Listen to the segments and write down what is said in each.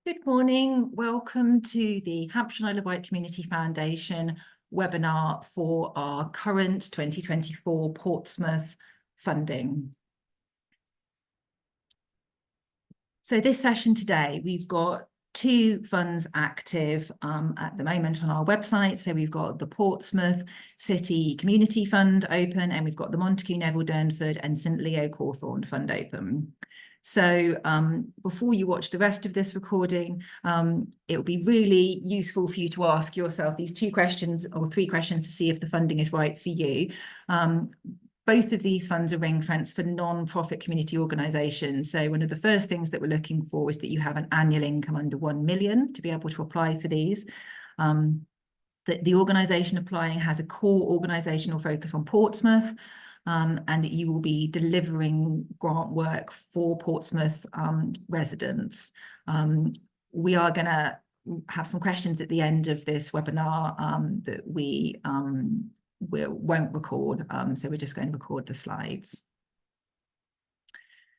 Good morning. Welcome to the Hampshire and Isle of Wight Community Foundation webinar for our current 2024 Portsmouth funding. So this session today, we've got two funds active at the moment on our website. So we've got the Portsmouth City Community Fund open, and we've got the Montagu Neville Durnford and St Leo Cawthan Fund open. So before you watch the rest of this recording, it will be really useful for you to ask yourself these two questions or three questions to see if the funding is right for you. Both of these funds are ring-fenced for non-profit community organisations. So one of the first things that we're looking for is that you have an annual income under 1 million to be able to apply for these. The organisation applying has a core organisational focus on Portsmouth, and that you will be delivering grant work for Portsmouth residents. We are going to have some questions at the end of this webinar that we won't record, so we're just going to record the slides.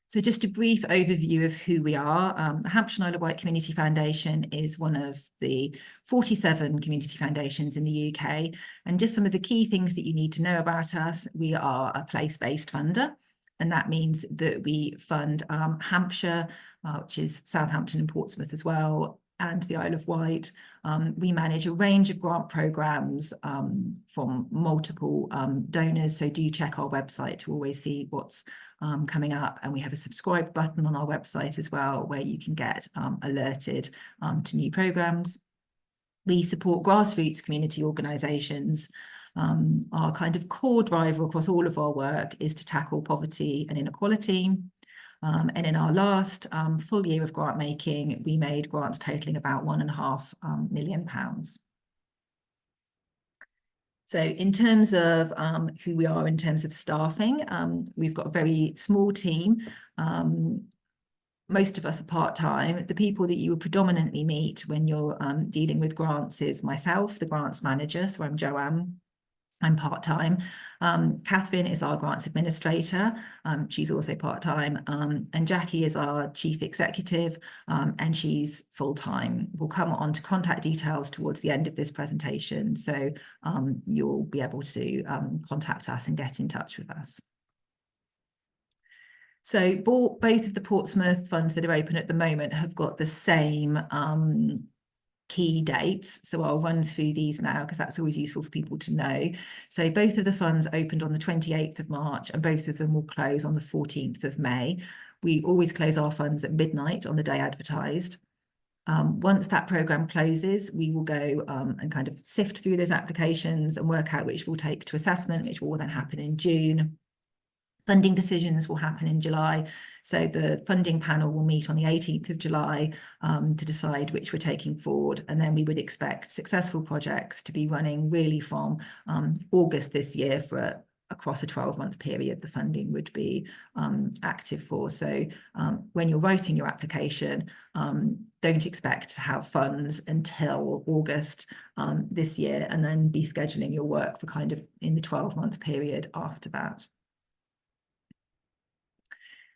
So just a brief overview of who we are. The Hampshire and Isle of Wight Community Foundation is one of the 47 community foundations in the UK. And just some of the key things that you need to know about us: we are a place-based funder, and that means that we fund Hampshire, which is Southampton and Portsmouth as well, and the Isle of Wight. We manage a range of grant programmes from multiple donors, so do check our website to always see what's coming up, and we have a subscribe button on our website as well where you can get alerted to new programmes. We support grassroots community organisations. Our kind of core driver across all of our work is to tackle poverty and inequality. And in our last full year of grant making, we made grants totaling about £1.5 million. So in terms of who we are in terms of staffing, we've got a very small team. Most of us are part-time. The people that you will predominantly meet when you're dealing with grants is myself, the grants manager. So I'm Joanne. I'm part-time. Cawthan is our grants administrator. She's also part-time. And Jackie is our chief executive, and she's full-time. We'll come on to contact details towards the end of this presentation, so you'll be able to contact us and get in touch with us. So both of the Portsmouth funds that are open at the moment have got the same key dates. So I'll run through these now because that's always useful for people to know. So both of the funds opened on the 28th of March and both of them will close on the 14th of May. We always close our funds at midnight on the day advertised. Once that programme closes, we will go and kind of sift through those applications and work out which we'll take to assessment, which will then happen in June. Funding decisions will happen in July. So the funding panel will meet on the 18th of July to decide which we're taking forward. And then we would expect successful projects to be running really from August this year for across a 12-month period. The funding would be active for. So when you're writing your application, don't expect to have funds until August this year, and then be scheduling your work for kind of in the 12-month period after that.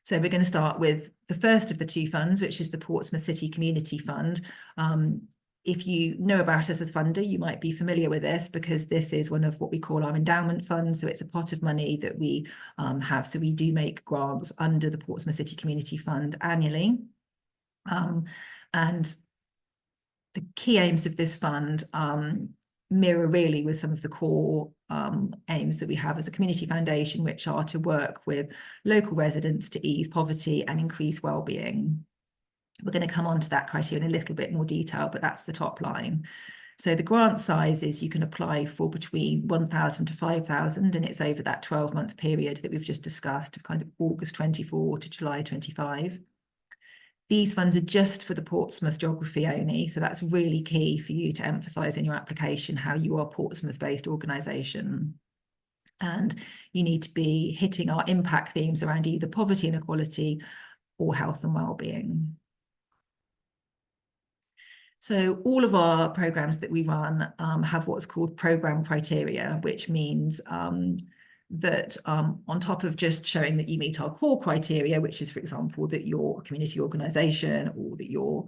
So we're going to start with the first of the two funds, which is the Portsmouth City Community Fund. If you know about us as funder, you might be familiar with this because this is one of what we call our endowment funds. So it's a pot of money that we have. So we do make grants under the Portsmouth City Community Fund annually. And the key aims of this fund mirror really with some of the core aims that we have as a community foundation, which are to work with local residents to ease poverty and increase well-being. We're going to come on to that criteria in a little bit more detail, but that's the top line. So the grant sizes you can apply for between 1,000 to 5,000, and it's over that 12-month period that we've just discussed of kind of August 24 to July 25. These funds are just for the Portsmouth geography only, so that's really key for you to emphasise in your application how you are a Portsmouth-based organisation. And you need to be hitting our impact themes around either poverty and inequality or health and well-being. So all of our programmes that we run have what's called programme criteria, which means that on top of just showing that you meet our core criteria, which is, for example, that you're a community organisation, or that you're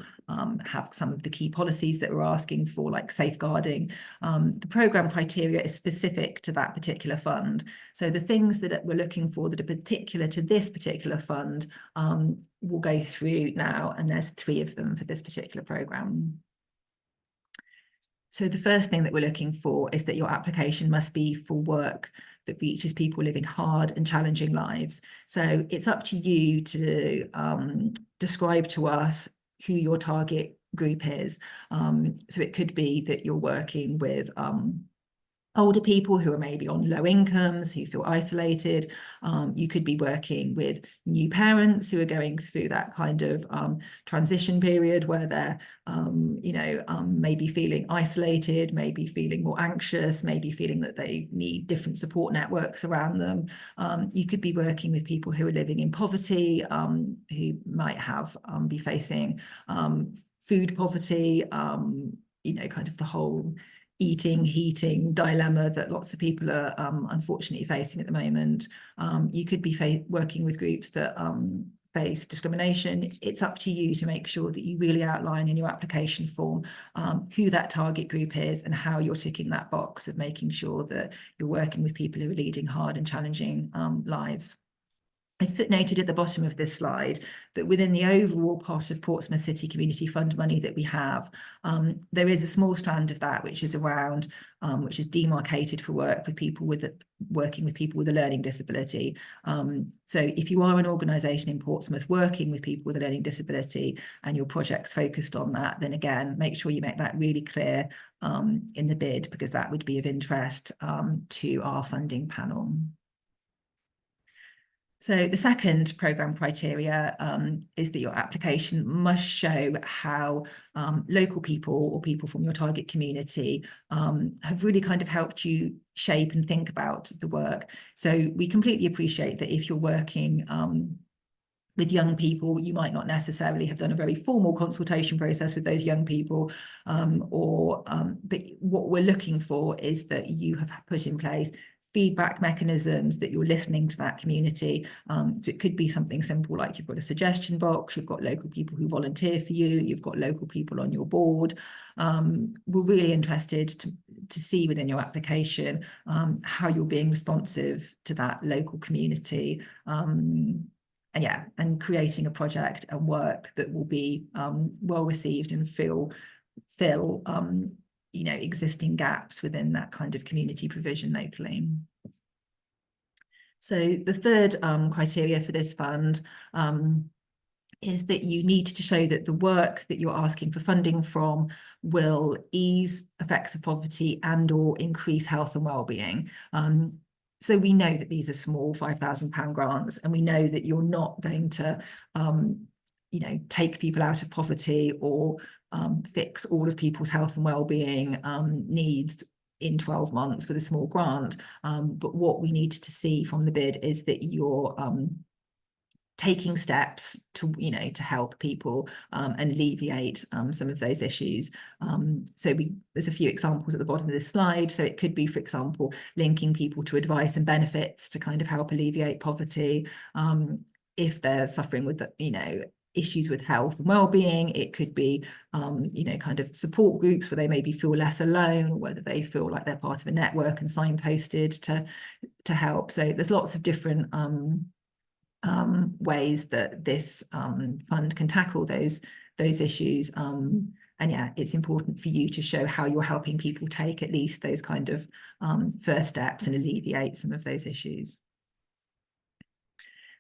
have some of the key policies that we're asking for, like safeguarding, the programme criteria is specific to that particular fund. So the things that we're looking for that are particular to this particular fund, we'll go through now, and there's 3 of them for this particular programme. So the first thing that we're looking for is that your application must be for work that reaches people living hard and challenging lives. So it's up to you to describe to us who your target group is. So it could be that you're working with older people who are maybe on low incomes, who feel isolated. You could be working with new parents who are going through that kind of transition period where they're, maybe feeling isolated, maybe feeling more anxious, maybe feeling that they need different support networks around them. You could be working with people who are living in poverty, who might be facing food poverty, kind of the whole eating, heating dilemma that lots of people are unfortunately facing at the moment. You could be working with groups that face discrimination. It's up to you to make sure that you really outline in your application form who that target group is and how you're ticking that box of making sure that you're working with people who are leading hard and challenging lives. I footnoted at the bottom of this slide that within the overall pot of Portsmouth City Community Fund money that we have, there is a small strand of that which is around, which is demarcated for working with people with a learning disability. So if you are an organisation in Portsmouth working with people with a learning disability and your project's focused on that, then again, make sure you make that really clear in the bid, because that would be of interest to our funding panel. So the second programme criteria is that your application must show how local people or people from your target community have really kind of helped you shape and think about the work. So we completely appreciate that if you're working with young people, you might not necessarily have done a very formal consultation process with those young people, but what we're looking for is that you have put in place feedback mechanisms, that you're listening to that community. So it could be something simple like you've got a suggestion box, you've got local people who volunteer for you, you've got local people on your board. We're really interested to see within your application how you're being responsive to that local community. And creating a project and work that will be well received and fill existing gaps within that kind of community provision locally. So the third criteria for this fund is that you need to show that the work that you're asking for funding from will ease effects of poverty and or increase health and well-being. So we know that these are small £5,000 grants, and we know that you're not going to, take people out of poverty or fix all of people's health and well-being needs in 12 months with a small grant. But what we need to see from the bid is that you're taking steps to help people and alleviate some of those issues. There's a few examples at the bottom of this slide. So it could be, for example, linking people to advice and benefits to kind of help alleviate poverty. If they're suffering with issues with health and well-being, it could be kind of support groups where they maybe feel less alone, or whether they feel like they're part of a network and signposted to help. So there's lots of different ways that this fund can tackle those issues. It's important for you to show how you're helping people take at least those kind of first steps and alleviate some of those issues.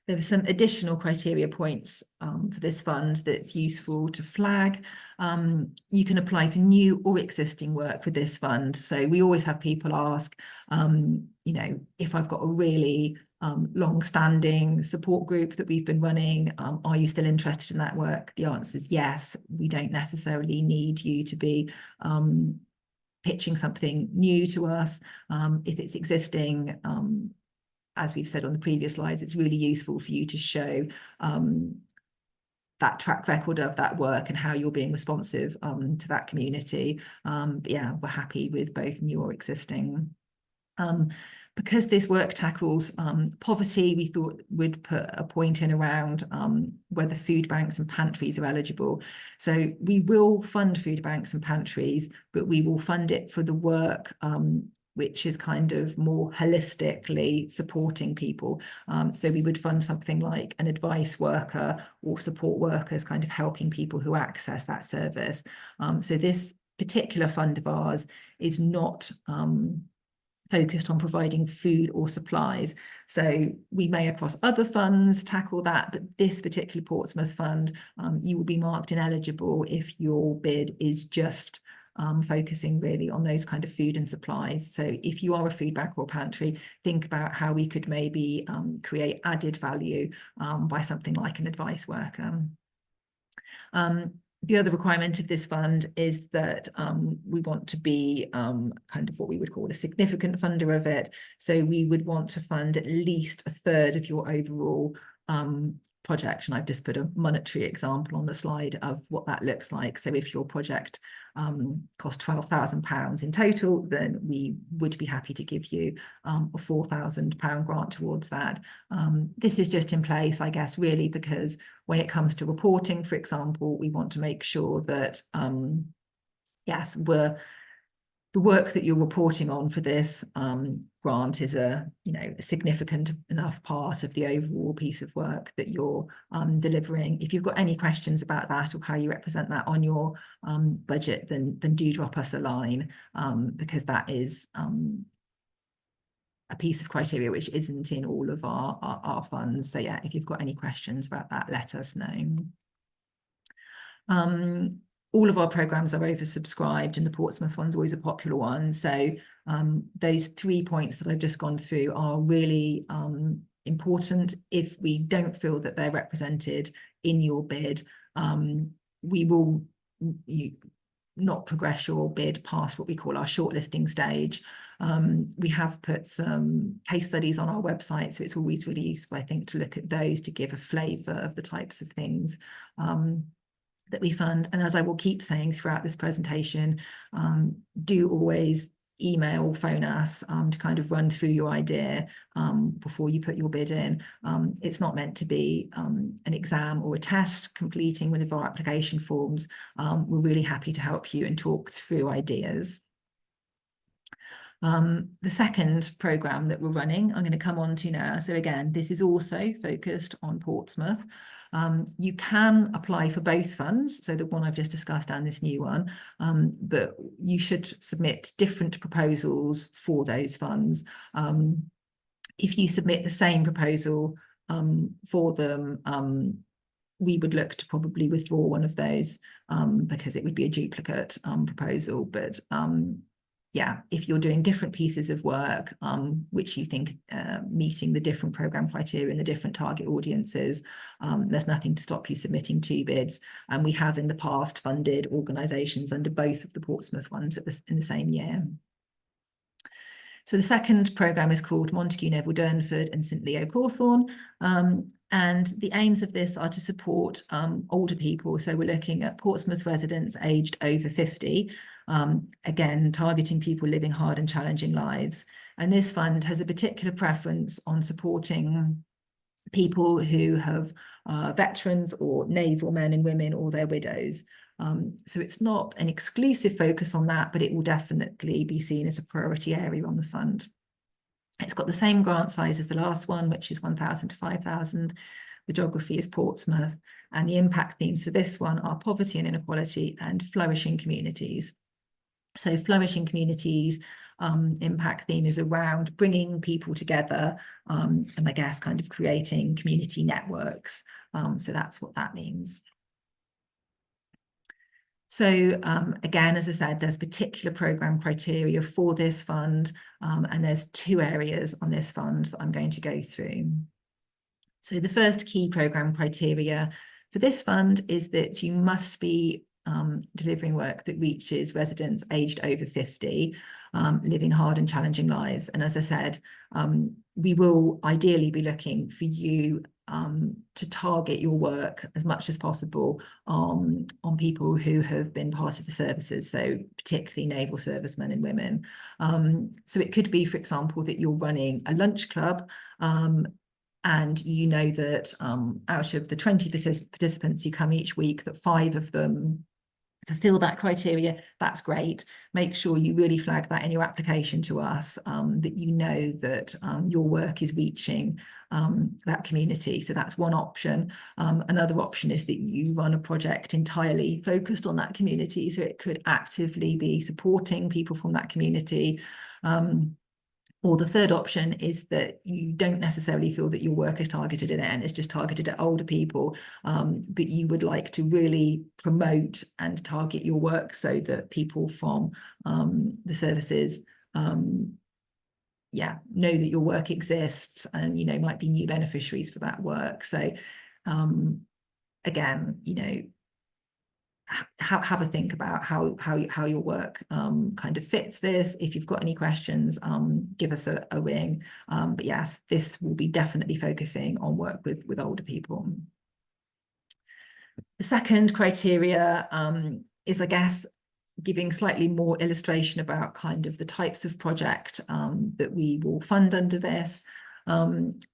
There are some additional criteria points for this fund that's useful to flag. You can apply for new or existing work with this fund. So we always have people ask, if I've got a really long-standing support group that we've been running, are you still interested in that work? The answer is yes. We don't necessarily need you to be pitching something new to us. If it's existing, as we've said on the previous slides, it's really useful for you to show that track record of that work and how you're being responsive to that community. But yeah, we're happy with both new or existing. Because this work tackles poverty, we thought we'd put a point in around whether food banks and pantries are eligible. So we will fund food banks and pantries, but we will fund it for the work which is kind of more holistically supporting people. So we would fund something like an advice worker or support workers kind of helping people who access that service. So this particular fund of ours is not focused on providing food or supplies. So we may across other funds tackle that, but this particular Portsmouth fund, you will be marked ineligible if your bid is just focusing really on those kind of food and supplies. So if you are a food bank or pantry, think about how we could maybe create added value by something like an advice worker. The other requirement of this fund is that we want to be kind of what we would call a significant funder of it. So we would want to fund at least 1/3 of your overall project. And I've just put a monetary example on the slide of what that looks like. So if your project cost £12,000 in total, then we would be happy to give you a £4,000 grant towards that. This is just in place, I guess, really because when it comes to reporting, for example, we want to make sure that, yes, the work that you're reporting on for this grant is a significant enough part of the overall piece of work that you're delivering. If you've got any questions about that or how you represent that on your budget, then do drop us a line because that is a piece of criteria which isn't in all of our funds. So yeah, if you've got any questions about that, let us know. All of our programs are oversubscribed and the Portsmouth one's always a popular one. So those 3 points that I've just gone through are really important. If we don't feel that they're represented in your bid, we will not progress your bid past what we call our shortlisting stage. We have put some case studies on our website, so it's always really useful, I think, to look at those to give a flavour of the types of things that we fund. And as I will keep saying throughout this presentation, do always email or phone us to kind of run through your idea before you put your bid in. It's not meant to be an exam or a test completing one of our application forms. We're really happy to help you and talk through ideas. The second programme that we're running, I'm going to come on to now. So again, this is also focused on Portsmouth. You can apply for both funds, so the one I've just discussed and this new one, but you should submit different proposals for those funds. If you submit the same proposal for them, we would look to probably withdraw one of those because it would be a duplicate proposal. But yeah, if you're doing different pieces of work, which you think meeting the different programme criteria and the different target audiences, there's nothing to stop you submitting 2 bids. And we have in the past funded organisations under both of the Portsmouth ones in the same year. So the second programme is called Montagu Neville Durnford and St Leo Cawthan. And the aims of this are to support older people. So we're looking at Portsmouth residents aged over 50, again, targeting people living hard and challenging lives. And this fund has a particular preference on supporting people who have veterans or naval men and women or their widows. So it's not an exclusive focus on that, but it will definitely be seen as a priority area on the fund. It's got the same grant size as the last one, which is 1,000 to 5,000. The geography is Portsmouth, and the impact themes for this one are poverty and inequality and flourishing communities. So flourishing communities, impact theme is around bringing people together and I guess kind of creating community networks. So that's what that means. So again, as I said, there's particular programme criteria for this fund, and there's 2 areas on this fund that I'm going to go through. So the first key programme criteria for this fund is that you must be delivering work that reaches residents aged over 50, living hard and challenging lives. And as I said, we will ideally be looking for you to target your work as much as possible on people who have been part of the services, so particularly naval servicemen and women. So it could be, for example, that you're running a lunch club, and you know that out of the 20 participants who come each week, that 5 of them fulfill that criteria. That's great. Make sure you really flag that in your application to us, that you know that your work is reaching that community. So that's one option. Another option is that you run a project entirely focused on that community. So it could actively be supporting people from that community. Or the third option is that you don't necessarily feel that your work is targeted at it and it's just targeted at older people, but you would like to really promote and target your work so that people from the services know that your work exists and, you know, might be new beneficiaries for that work. So again, you know, have a think about how your work kind of fits this. If you've got any questions, give us a ring. But yes, this will be definitely focusing on work with older people. The second criteria is, I guess, giving slightly more illustration about kind of the types of project that we will fund under this.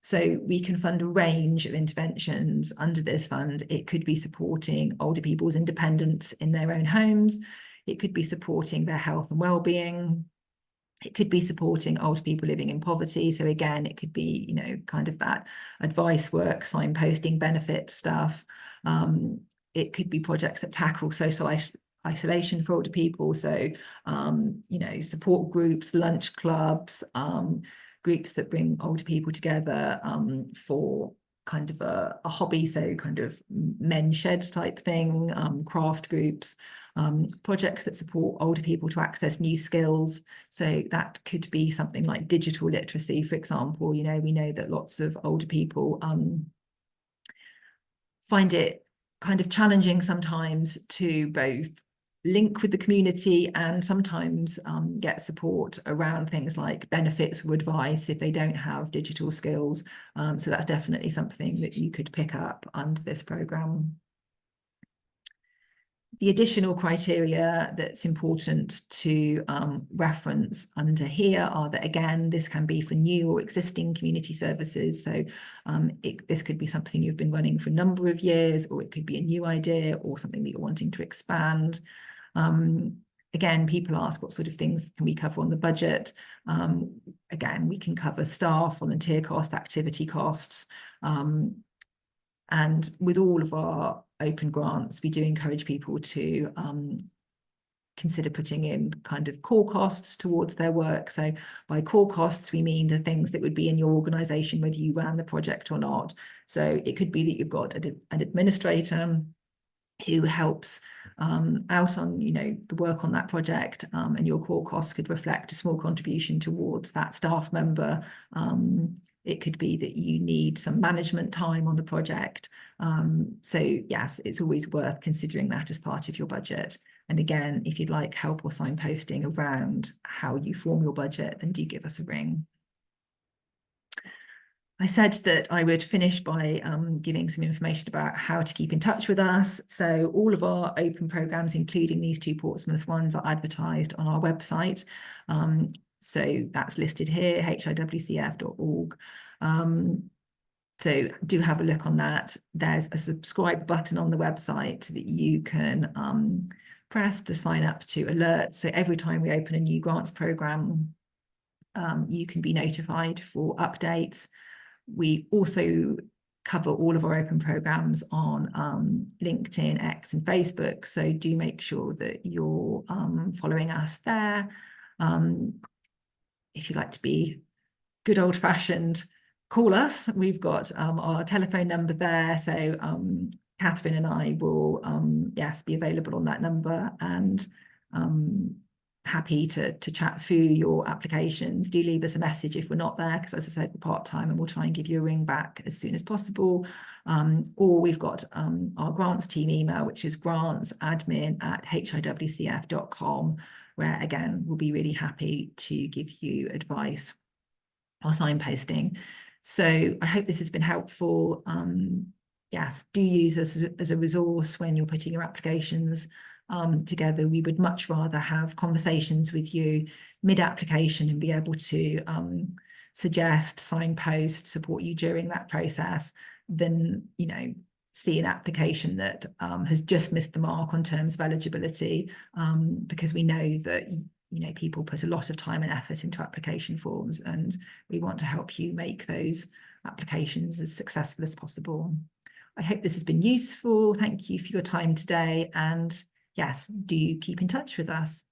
So we can fund a range of interventions under this fund. It could be supporting older people's independence in their own homes. It could be supporting their health and well-being. It could be supporting older people living in poverty. So again, it could be, you know, kind of that advice work, signposting, benefit stuff. It could be projects that tackle social isolation for older people. So, you know, support groups, lunch clubs, groups that bring older people together for kind of a hobby, so kind of men's sheds type thing, craft groups, projects that support older people to access new skills. So that could be something like digital literacy, for example. You know, we know that lots of older people find it kind of challenging sometimes to both link with the community and sometimes get support around things like benefits or advice if they don't have digital skills. So that's definitely something that you could pick up under this programme. The additional criteria that's important to reference under here are that, again, this can be for new or existing community services. So this could be something you've been running for a number of years, or it could be a new idea or something that you're wanting to expand. Again, people ask what sort of things can we cover on the budget. Again, we can cover staff, volunteer costs, activity costs. And with all of our open grants, we do encourage people to consider putting in kind of core costs towards their work. So by core costs, we mean the things that would be in your organisation, whether you ran the project or not. So it could be that you've got an administrator who helps out on, you know, the work on that project, and your core costs could reflect a small contribution towards that staff member. It could be that you need some management time on the project. So yes, it's always worth considering that as part of your budget. And again, if you'd like help or signposting around how you form your budget, then do give us a ring. I said that I would finish by giving some information about how to keep in touch with us. So all of our open programmes, including these 2 Portsmouth ones, are advertised on our website. So that's listed here, hiwcf.org. So do have a look on that. There's a subscribe button on the website that you can press to sign up to alerts. So every time we open a new grants programme, you can be notified for updates. We also cover all of our open programmes on LinkedIn, X and Facebook. So do make sure that you're following us there. If you'd like to be good old fashioned, call us. We've got our telephone number there. So Catherine and I will, yes, be available on that number, and happy to chat through your applications. Do leave us a message if we're not there, because as I said, we're part-time, and we'll try and give you a ring back as soon as possible. Or we've got our grants team email, which is grantsadmin@hiwcf.com, where again, we'll be really happy to give you advice or signposting. So I hope this has been helpful. Yes, do use us as a resource when you're putting your applications together. We would much rather have conversations with you mid-application and be able to suggest, signpost, support you during that process than, you know, see an application that has just missed the mark on terms of eligibility, because we know that, you know, people put a lot of time and effort into application forms, and we want to help you make those applications as successful as possible. I hope this has been useful. Thank you for your time today, and yes, do keep in touch with us.